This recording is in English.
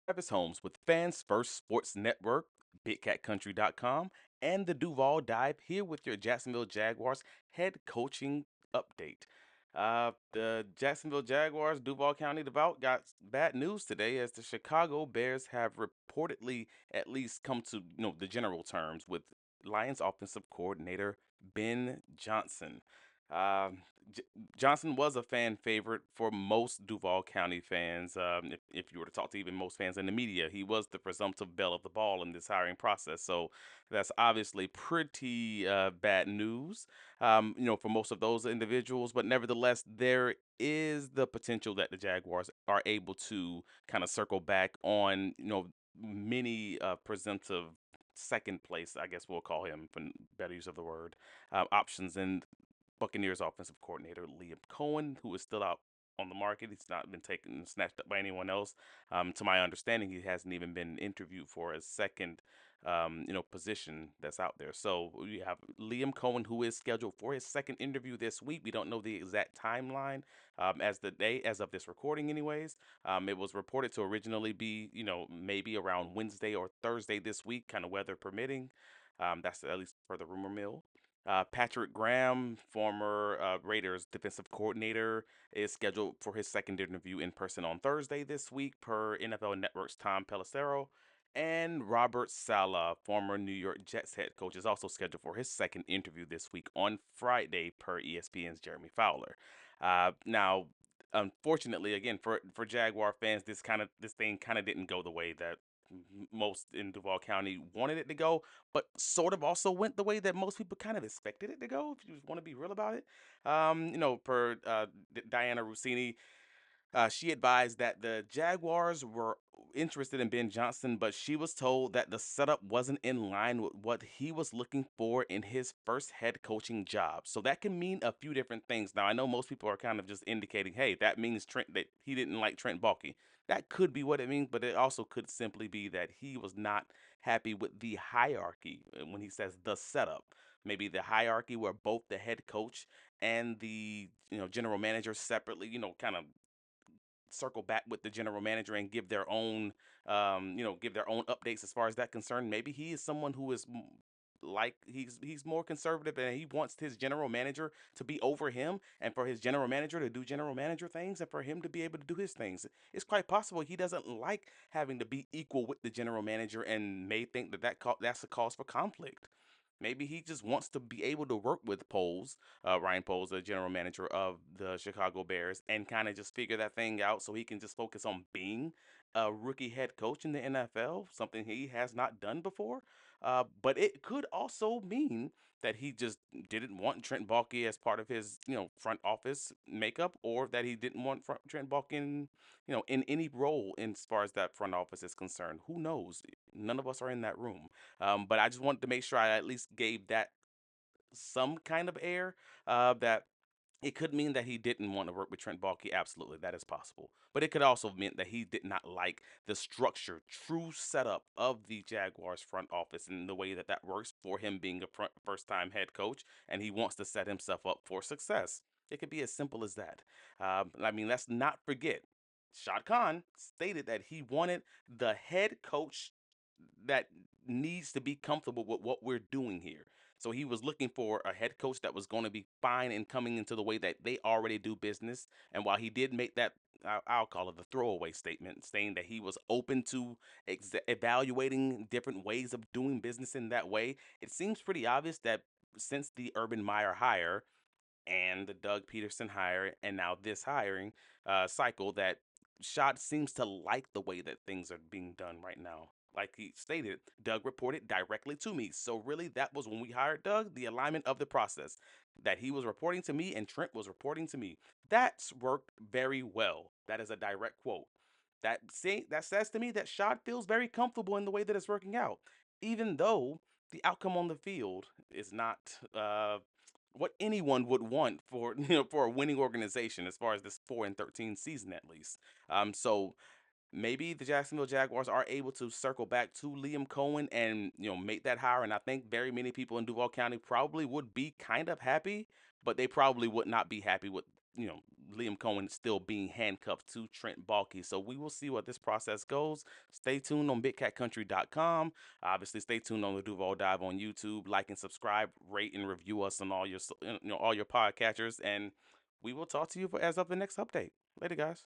Travis Holmes with Fans First Sports Network, BigCatCountry.com, and the Duval Dive here with your Jacksonville Jaguars head coaching update. The Jacksonville Jaguars, Duval County Devout, got bad news today as the Chicago Bears have reportedly at least come to the general terms with Lions offensive coordinator Ben Johnson. Um, J- Johnson was a fan favorite for most Duval County fans. If you were to talk to even most fans in the media, he was the presumptive belle of the ball in this hiring process. So that's obviously pretty bad news, for most of those individuals. But nevertheless, there is the potential that the Jaguars are able to kind of circle back on, many presumptive second place, I guess we'll call him for better use of the word, options in Buccaneers offensive coordinator Liam Cohen, who is still out on the market. He's not been taken snatched up by anyone else. To my understanding, he hasn't even been interviewed for a second, position that's out there. So we have Liam Cohen, who is scheduled for his second interview this week. We don't know the exact timeline as of this recording, anyways. It was reported to originally be, maybe around Wednesday or Thursday this week, kind of weather permitting. That's at least for the rumor mill. Patrick Graham, former Raiders defensive coordinator, is scheduled for his second interview in person on Thursday this week, per NFL Network's Tom Pelissero. And Robert Saleh, former New York Jets head coach, is also scheduled for his second interview this week on Friday, per ESPN's Jeremy Fowler. Now, unfortunately, again for Jaguar fans, this thing kind of didn't go the way that most in Duval County wanted it to go, but sort of also went the way that most people kind of expected it to go. If you want to be real about it, per Diana Rossini, she advised that the Jaguars were interested in Ben Johnson, but she was told that the setup wasn't in line with what he was looking for in his first head coaching job. So that can mean a few different things. Now, I know most people are kind of just indicating, hey, that means Trent that he didn't like Trent Baalke. That could be what it means, but it also could simply be that he was not happy with the hierarchy when he says the setup. Maybe the hierarchy where both the head coach and the general manager separately, kind of circle back with the general manager and give their own give their own updates as far as that concerned. Maybe he is someone who is like he's more conservative and he wants his general manager to be over him and for his general manager to do general manager things and for him to be able to do his things. It's quite possible he doesn't like having to be equal with the general manager and may think that's a cause for conflict. Maybe he just wants to be able to work with Ryan Poles, the general manager of the Chicago Bears, and kind of just figure that thing out so he can just focus on being a rookie head coach in the NFL, something he has not done before. But it could also mean that he just didn't want Trent Baalke as part of his, front office makeup, or that he didn't want Trent Baalke in any role in as far as that front office is concerned. Who knows? None of us are in that room. But I just wanted to make sure I at least gave that some kind of air, that it could mean that he didn't want to work with Trent Baalke. Absolutely, that is possible. But it could also mean that he did not like the structure, true setup of the Jaguars front office and the way that that works for him being a first-time head coach, and he wants to set himself up for success. It could be as simple as that. I mean, let's not forget, Shad Khan stated that he wanted the head coach that needs to be comfortable with what we're doing here. So he was looking for a head coach that was going to be fine and coming into the way that they already do business. And while he did make that, I'll call it the throwaway statement, saying that he was open to evaluating different ways of doing business in that way, it seems pretty obvious that since the Urban Meyer hire and the Doug Peterson hire, and now this hiring cycle, that Shot seems to like the way that things are being done right now. Like he stated, Doug reported directly to me. So really, that was when we hired Doug, the alignment of the process that he was reporting to me and Trent was reporting to me. That's worked very well. That is a direct quote. That says to me that Shad feels very comfortable in the way that it's working out, even though the outcome on the field is not what anyone would want for for a winning organization as far as this 4-13 season at least. So maybe the Jacksonville Jaguars are able to circle back to Liam Cohen and make that hire. And I think very many people in Duval County probably would be kind of happy, but they probably would not be happy with you know Liam Cohen still being handcuffed to Trent Baalke. So we will see what this process goes. Stay tuned on BigCatCountry.com. Obviously, stay tuned on the Duval Dive on YouTube. Like and subscribe, rate and review us on all your all your podcatchers, and we will talk to you as of the next update. Later, guys.